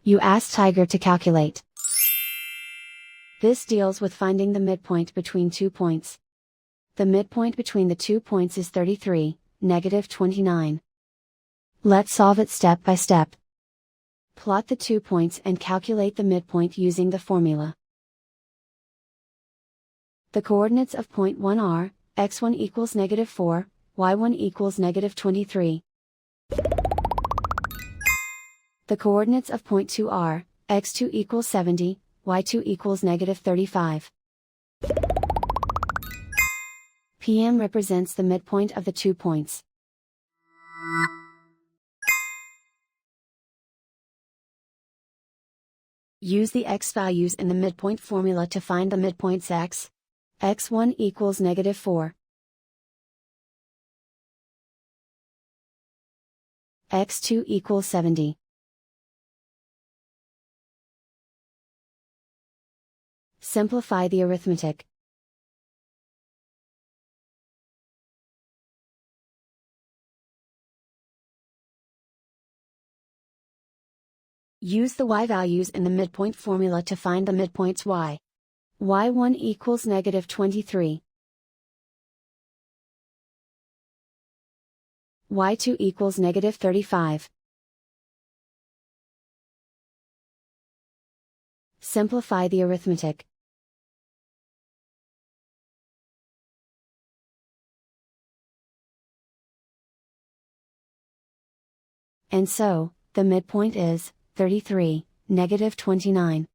You ask Tiger to calculate. This deals with finding the midpoint between 2 points. The midpoint between the 2 points is 33, -29. Let's solve it step by step. Plot the 2 points and calculate the midpoint using the formula. The coordinates of point 1 are, x1 equals -4, y1 equals -23. The coordinates of point 2 are, x2 equals 70, y2 equals -35. PM represents the midpoint of the 2 points. Use the x values in the midpoint formula to find the midpoints x. x1 equals -4. x2 equals 70. Simplify the arithmetic. Use the y values in the midpoint formula to find the midpoints y. y1 equals -23. y2 equals -35. Simplify the arithmetic. And so, the midpoint is 33, -29.